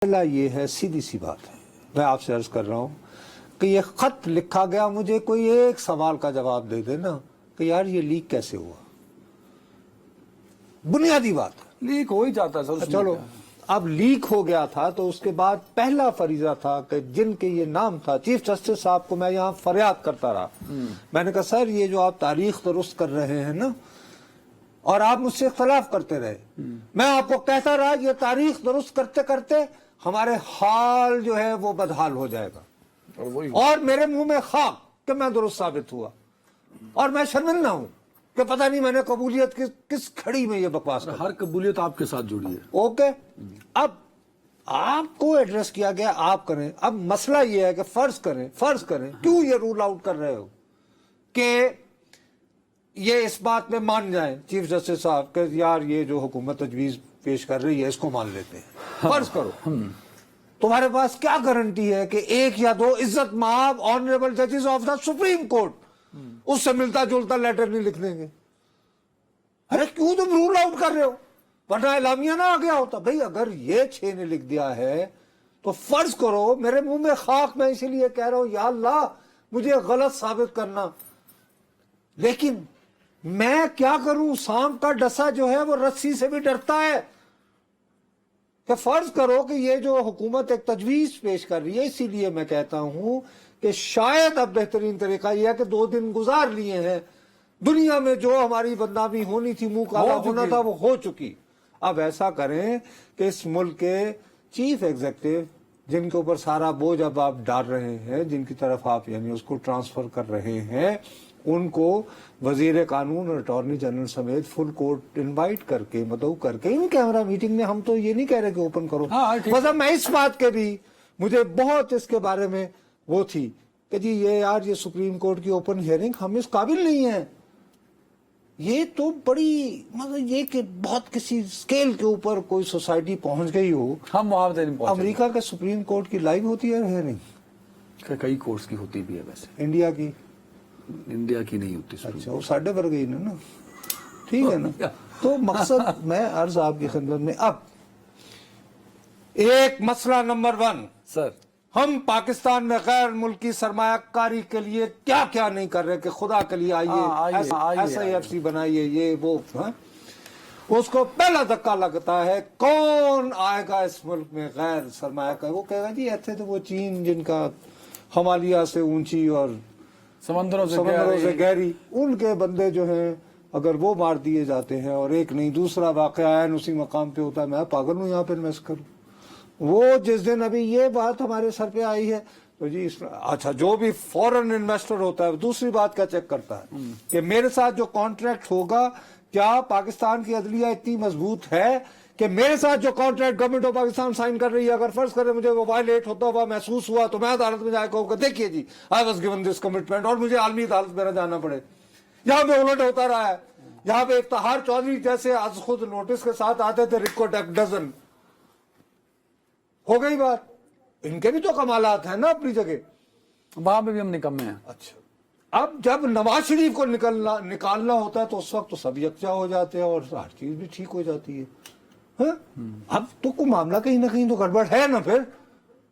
پہلا یہ ہے، سیدھی سی بات ہے، میں آپ سے عرض کر رہا ہوں کہ یہ خط لکھا گیا، مجھے کوئی ایک سوال کا جواب دے دینا کہ یار یہ لیک کیسے ہوا. بنیادی بات لیک ہو ہی جاتا ہے سر. چلو اب لیک ہو گیا تھا تو اس کے بعد پہلا فریضہ تھا کہ جن کے یہ نام تھا، چیف جسٹس صاحب کو میں یہاں فریاد کرتا رہا. میں نے کہا سر یہ جو آپ تاریخ درست کر رہے ہیں نا، اور آپ مجھ سے اختلاف کرتے رہے، میں آپ کو کہتا رہا یہ تاریخ درست کرتے کرتے ہمارے حال جو ہے وہ بدحال ہو جائے گا، اور میرے منہ میں خاک کہ میں درست ثابت ہوا، اور میں شرمندہ ہوں کہ پتہ نہیں میں نے قبولیت کس کھڑی میں یہ بکواس کر. ہر قبولیت آپ کے ساتھ جڑی ہے. اوکے، اب آپ کو ایڈریس کیا گیا، آپ کریں. اب مسئلہ یہ ہے کہ فرض کریں کیوں یہ رول آؤٹ کر رہے ہو کہ یہ اس بات میں مان جائیں چیف جسٹس صاحب کہ یار یہ جو حکومت تجویز پیش کر رہی ہے اس کو مان لیتے ہیں. فرض کرو تمہارے پاس کیا گارنٹی ہے کہ ایک یا دو عزت مآب آنریبل ججز آف دا سپریم کورٹ اس سے ملتا جلتا لیٹر نہیں لکھ دیں گے؟ ارے کیوں تم رول آؤٹ کر رہے ہو؟ ورنہ اعلامیہ نہ آ گیا ہوتا. بھئی اگر یہ 6 نے لکھ دیا ہے تو فرض کرو میرے منہ میں خاک، میں اسی لیے کہہ رہا ہوں یا اللہ مجھے غلط ثابت کرنا. لیکن میں کیا کروں، سانپ کا ڈسا جو ہے وہ رسی سے بھی ڈرتا ہے. کہ فرض کرو کہ یہ جو حکومت ایک تجویز پیش کر رہی ہے، اسی لیے میں کہتا ہوں کہ شاید اب بہترین طریقہ یہ ہے کہ 2 دن گزار لیے ہیں، دنیا میں جو ہماری بدنامی ہونی تھی، منہ کالا ہونا تھا، وہ ہو چکی. اب ایسا کریں کہ اس ملک کے چیف ایگزیکٹو جن کے اوپر سارا بوجھ اب آپ ڈال رہے ہیں، جن کی طرف آپ یعنی اس کو ٹرانسفر کر رہے ہیں، ان کو وزیر قانون اور اٹارنی جنرل سمیت فل کورٹ انوائٹ کر کے مدعو کر کے ان کیمرہ میٹنگ میں، ہم تو یہ نہیں کہہ رہے کہ اوپن کرو. مطلب میں اس بات کے بھی مجھے بہت اس کے بارے میں وہ تھی کہ جی یہ یار یہ سپریم کورٹ کی اوپن ہیئرنگ ہم اس قابل نہیں ہیں. یہ تو بڑی مطلب یہ کہ بہت کسی سکیل کے اوپر کوئی سوسائٹی پہنچ گئی ہو. ہم وہاں نہیں پہنچے. امریکہ کے سپریم کورٹ کی لائیو ہوتی ہے ہیئرنگ؟ کئی کورٹس کی ہوتی بھی ہے. ویسے انڈیا کی نہیں ہوتی. اچھا وہ ساڈے پر گئی نا، ٹھیک ہے نا. تو مقصد میں عرض آپ کی خدمت میں، اب ایک مسئلہ نمبر 1 سر، ہم پاکستان میں غیر ملکی سرمایہ کاری کے لیے کیا کیا نہیں کر رہے کہ خدا کے لیے آئیے SIFC بنائیے، یہ وہ. اس کو پہلا دھکا لگتا ہے کون آئے گا اس ملک میں غیر سرمایہ کاری. وہ کہے گا جی ایسے تو وہ چین جن کا ہمالیہ سے اونچی اور سمندروں سے گہری، ان کے بندے جو ہیں اگر وہ مار دیے جاتے ہیں اور ایک نہیں دوسرا واقعہ عین اسی مقام پہ ہوتا ہے، میں پاگل ہوں یہاں پہ انویسٹ کروں. وہ جس دن ابھی یہ بات ہمارے سر پہ آئی ہے تو جی اچھا جو بھی فورن انویسٹر ہوتا ہے دوسری بات کا چیک کرتا ہے کہ میرے ساتھ جو کانٹریکٹ ہوگا کیا پاکستان کی عدلیہ اتنی مضبوط ہے کہ میرے ساتھ جو contract government of Pakistan sign کر رہی ہے اگر فرض کرے مجھے وہ وائلیٹ ہوتا ہوا محسوس ہوا تو میں عدالت میں جا کے کہوں کہ دیکھیے جی I was given this commitment, اور مجھے عالمی عدالت میں نہ جانا پڑے. یہاں پہ الٹ ہوتا رہا ہے. یہاں پہ افتخار چودھری جیسے از خود نوٹس کے ساتھ آتے تھے، ریکارڈ ایک ڈزن. ہو گئی بات. ان کے بھی تو کمالات ہیں نا اپنی جگہ، وہاں پہ بھی ہم نکمے ہیں. اچھا اب جب نواز شریف کو نکالنا ہوتا ہے تو اس وقت تو سب یکجا ہو جاتے ہیں اور ہر چیز بھی ٹھیک ہو جاتی ہے. اب تو کوئی معاملہ کہیں نہ کہیں تو گڑبڑ ہے نا. پھر